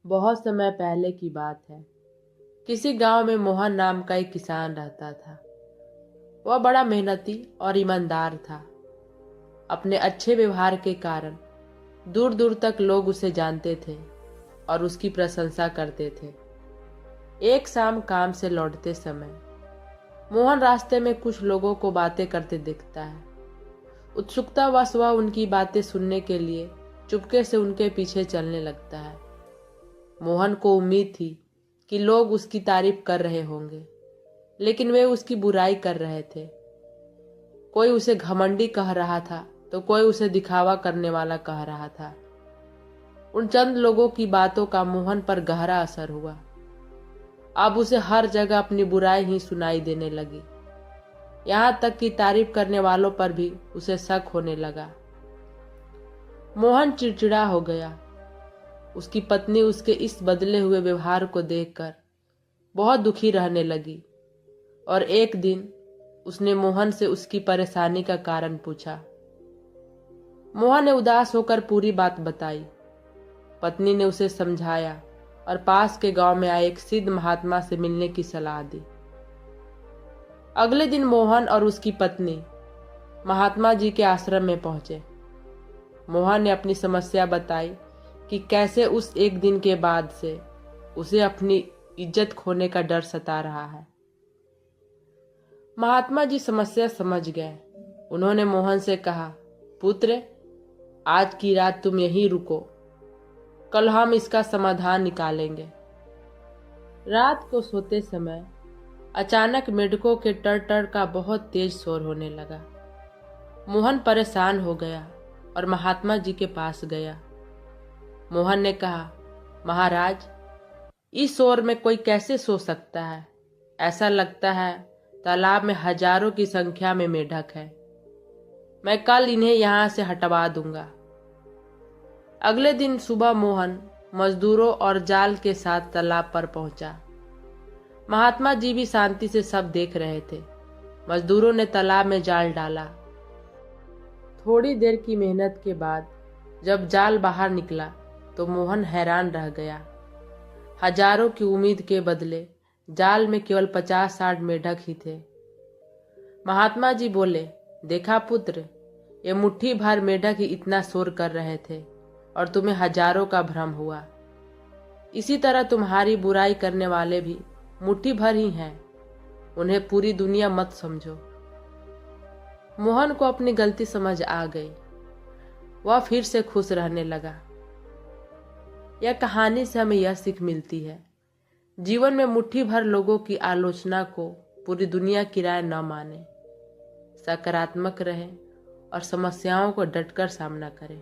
बहुत समय पहले की बात है। किसी गांव में मोहन नाम का एक किसान रहता था। वह बड़ा मेहनती और ईमानदार था। अपने अच्छे व्यवहार के कारण दूर दूर तक लोग उसे जानते थे और उसकी प्रशंसा करते थे। एक शाम काम से लौटते समय मोहन रास्ते में कुछ लोगों को बातें करते दिखता है। उत्सुकतावश वह उनकी बातें सुनने के लिए चुपके से उनके पीछे चलने लगता है। मोहन को उम्मीद थी कि लोग उसकी तारीफ कर रहे होंगे, लेकिन वे उसकी बुराई कर रहे थे। कोई उसे घमंडी कह रहा था तो कोई उसे दिखावा करने वाला कह रहा था। उन चंद लोगों की बातों का मोहन पर गहरा असर हुआ। अब उसे हर जगह अपनी बुराई ही सुनाई देने लगी। यहाँ तक कि तारीफ करने वालों पर भी उसे शक होने लगा। मोहन चिड़चिड़ा हो गया। उसकी पत्नी उसके इस बदले हुए व्यवहार को देखकर बहुत दुखी रहने लगी और एक दिन उसने मोहन से उसकी परेशानी का कारण पूछा। मोहन ने उदास होकर पूरी बात बताई। पत्नी ने उसे समझाया और पास के गांव में आए एक सिद्ध महात्मा से मिलने की सलाह दी। अगले दिन मोहन और उसकी पत्नी महात्मा जी के आश्रम में पहुंचे। मोहन ने अपनी समस्या बताई कि कैसे उस एक दिन के बाद से उसे अपनी इज्जत खोने का डर सता रहा है। महात्मा जी समस्या समझ गए। उन्होंने मोहन से कहा, पुत्र, आज की रात तुम यहीं रुको, कल हम इसका समाधान निकालेंगे। रात को सोते समय अचानक मेढकों के टर टर का बहुत तेज शोर होने लगा। मोहन परेशान हो गया और महात्मा जी के पास गया। मोहन ने कहा, महाराज, इस शोर में कोई कैसे सो सकता है? ऐसा लगता है तालाब में हजारों की संख्या में मेढक है। मैं कल इन्हें यहाँ से हटवा दूंगा। अगले दिन सुबह मोहन मजदूरों और जाल के साथ तालाब पर पहुंचा। महात्मा जी भी शांति से सब देख रहे थे। मजदूरों ने तालाब में जाल डाला। थोड़ी देर की मेहनत के बाद जब जाल बाहर निकला तो मोहन हैरान रह गया। हजारों की उम्मीद के बदले जाल में केवल 50-60 मेढक ही थे। महात्मा जी बोले, देखा पुत्र, ये मुट्ठी भर मेढक ही इतना शोर कर रहे थे और तुम्हें हजारों का भ्रम हुआ। इसी तरह तुम्हारी बुराई करने वाले भी मुट्ठी भर ही हैं। उन्हें पूरी दुनिया मत समझो। मोहन को अपनी गलती समझ आ गई। वह फिर से खुश रहने लगा। यह कहानी से हमें यह सीख मिलती है, जीवन में मुट्ठी भर लोगों की आलोचना को पूरी दुनिया की राय न माने। सकारात्मक रहें और समस्याओं को डटकर सामना करें।